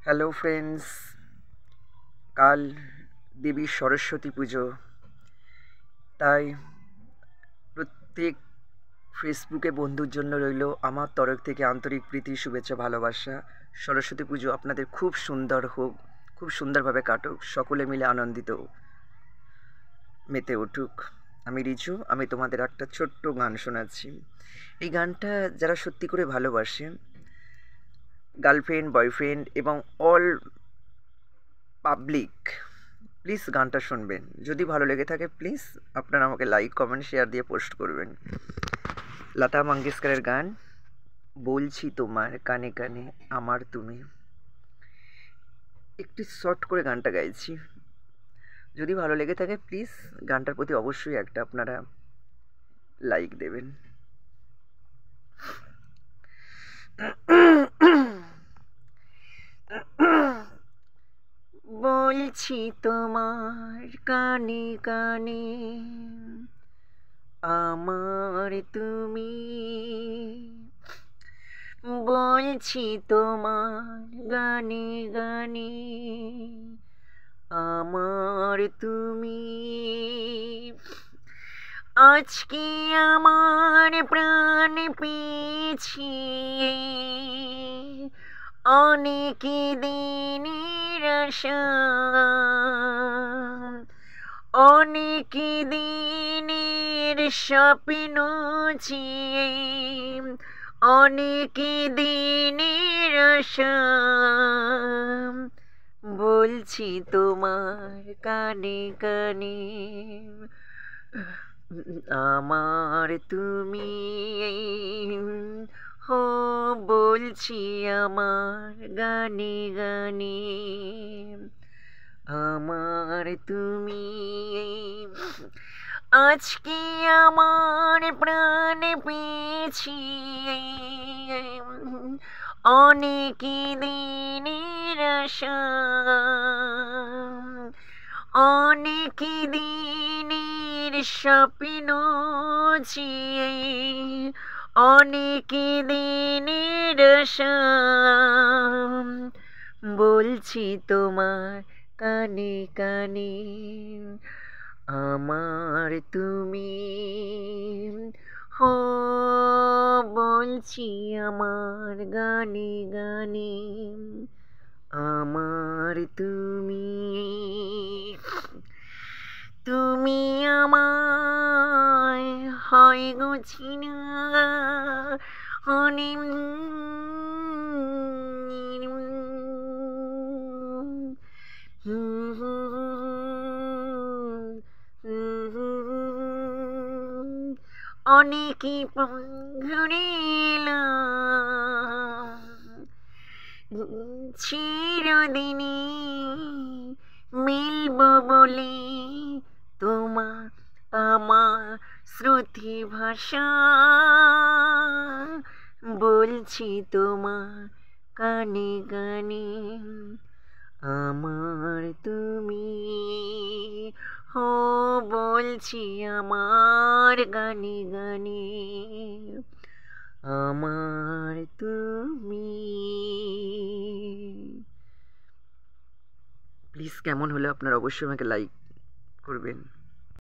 Hello friends, কাল দেবী সরস্বতী পুজো। তাই প্রত্যেক ফেসবুকে বন্ধুর জন্য রইল আমার তরফ থেকে আন্তরিক প্রীতি, শুভেচ্ছা, ভালোবাসা। সরস্বতী পুজো আপনাদের খুব সুন্দর হোক, খুব সুন্দরভাবে কাটুক, সকলে মিলে আনন্দিত মেতে উঠুক। আমি রিজু, আমি তোমাদের একটা ছোট্ট গান শোনাচ্ছি। এই গানটা যারা সত্যি করে ভালোবাসে, গার্লফ্রেন্ড, বয়ফ্রেন্ড এবং অল পাবলিক, প্লিজ গানটা শুনবেন। যদি ভালো লেগে থাকে প্লিজ আপনারা আমাকে লাইক, কমেন্ট, শেয়ার দিয়ে পোস্ট করবেন। লতা মঙ্গেশকরের গান, বলছি তোমার কানে কানে আমার তুমি। একটু শর্ট করে গানটা গাইছি। যদি ভালো লেগে থাকে প্লিজ গানটার প্রতি অবশ্যই একটা আপনারা লাইক দেবেন। বলছি তোমার কানে কানে আমার তুমি, বলছি তোমার গানে গানে আমার তুমি। আজকে আমার প্রাণ পেয়েছি অনেক দিনের আশা, অনেক দিনের স্বপ্ন চেয়ে, অনেক দিনের আশা। বলছি তোমার কানে কানে আমার তুমি। হো বলছি আমার গানে গানে আমার তুমি। আজকে আমার প্রাণ পেয়েছি অনেক দিনের আশা, অনেক দিনের স্বপ্ন চেয়ে, অনেক দিনের আশা। বলছি তোমার কানে কানে আমার তুমি। হো বলছি আমার গানে গানে আমার তুমি। তুমি আমায় হয় গো চিনা অনিম, অনেকই ঘুরিলাম চিরদিনই মিলব বলে তোমার আমার শ্রুতি ভাষা। বলছি তোমার কানে কানে আমার তুমি। হো বলছি আমার গানে গানে আমার তুমি। প্লিজ কেমন হলো আপনারা অবশ্যই আমাকে লাইক করবেন।